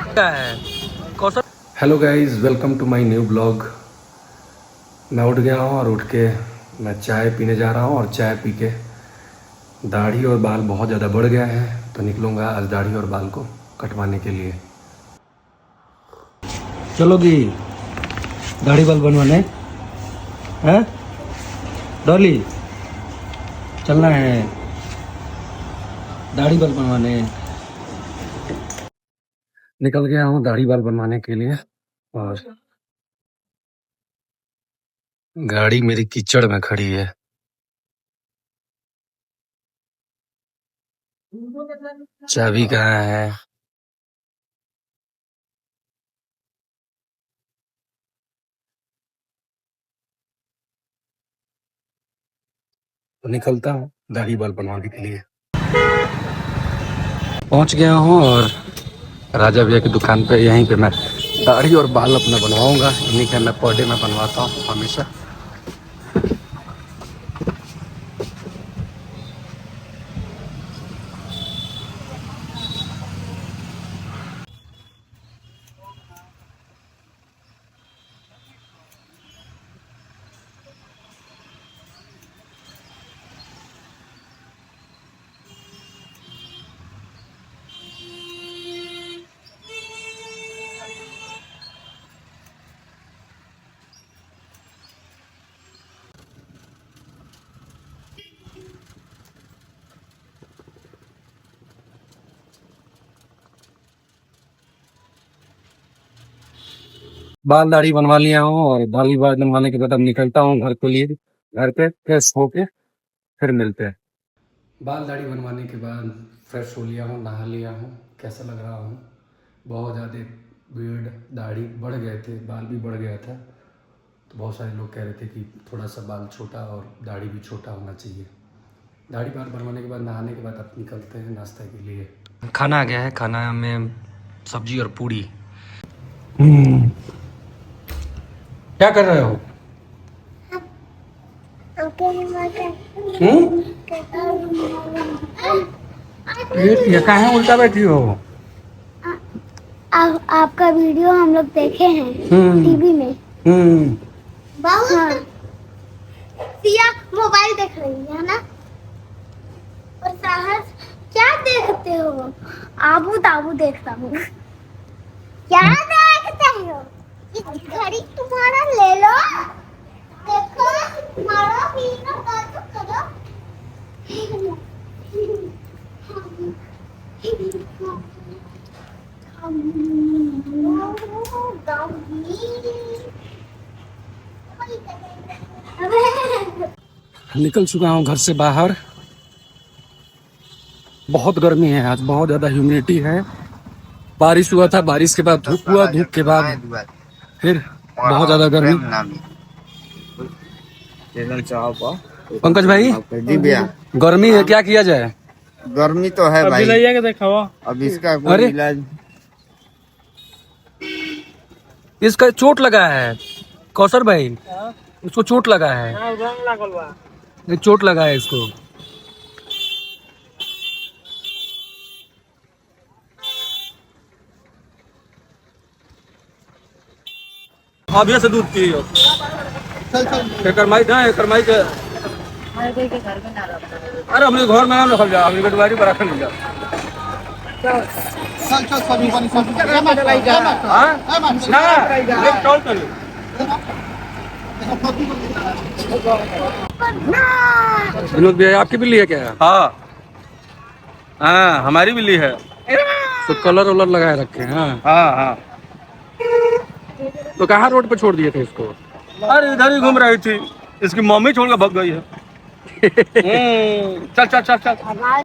क्या है Kaushal. Hello guys, welcome to my new blog. मैं उठ गया हूँ और उठ के मैं चाय पीने जा रहा हूँ और चाय पी के दाढ़ी और बाल बहुत ज़्यादा बढ़ गया है तो निकलूँगा आज दाढ़ी और बाल को कटवाने के लिए। चलोगी दाढ़ी बाल बनवाने? हैं डॉली, चलना है दाढ़ी बाल बनवाने। निकल गया हूँ दाढ़ी बाल बनवाने के लिए और गाड़ी मेरी कीचड़ में खड़ी है। चाबी कहाँ है? तो निकलता हूँ दाढ़ी बाल बनवाने के लिए। पहुँच गया हूँ और राजा भैया की दुकान पे, यहीं पे मैं दाढ़ी और बाल अपना बनवाऊंगा। इन्हीं का मैं पर डे में बनवाता हूँ हमेशा। बाल दाढ़ी बनवा लिया हूँ और दाढ़ी बाल बनवाने के बाद अब निकलता हूँ घर के लिए। घर पे फ्रेश होके फिर मिलते हैं। बाल दाढ़ी बनवाने के बाद फ्रेश हो लिया हूँ, नहा लिया हूँ। कैसा लग रहा हूँ? बहुत ज़्यादा बियर्ड दाढ़ी बढ़ गए थे, बाल भी बढ़ गया था। तो बहुत सारे लोग कह रहे थे कि थोड़ा सा बाल छोटा और दाढ़ी भी छोटा होना चाहिए। दाढ़ी बाल बनवाने के बाद नहाने के बाद अब निकलते हैं नाश्ते के लिए। खाना आ गया है, खाना में सब्जी और पूड़ी। क्या कर रहे हो? ये कहाँ उल्टा बैठी हो? आपका वीडियो हम लोग देखे हैं टीवी में। बहुत हाँ। सिया मोबाइल देख रही है ना? और साहस क्या देखते हो? आबू ताबू देखता हूँ। क्या देखते हो? इस घड़ी तुम्हारा ले लो, देखो मारो पीनो करो। निकल चुका हूँ घर से बाहर। बहुत गर्मी है आज, बहुत ज़्यादा ह्यूमिडिटी है। बारिश हुआ था, बारिश के बाद धूप हुआ, धूप के बाद फिर बहुत ज़्यादा गर्मी। पंकज भाई, गर्मी है, क्या किया जाए? गर्मी तो है भाई। के देखा अब इसका कोई इलाज। इसका चोट लगा है कौशल भाई, इसको चोट लगा है। चोट लगा है इसको। अभी से दूध पी हो। करमाई था, करमाई के। अरे अपने घर में ना रखल जा, अपनी गटवारी पर रखल जा। विनोद भैया, आपकी बिल्ली है क्या? हाँ हाँ, हमारी बिल्ली है। तो कलर वलर लगाए रखे हैं? हाँ हाँ। तो कहाँ रोड पे छोड़ दिए थे इसको? अरे इधर ही घूम रही थी, इसकी मम्मी छोड़ कर भग गई है। चल चल चल चल।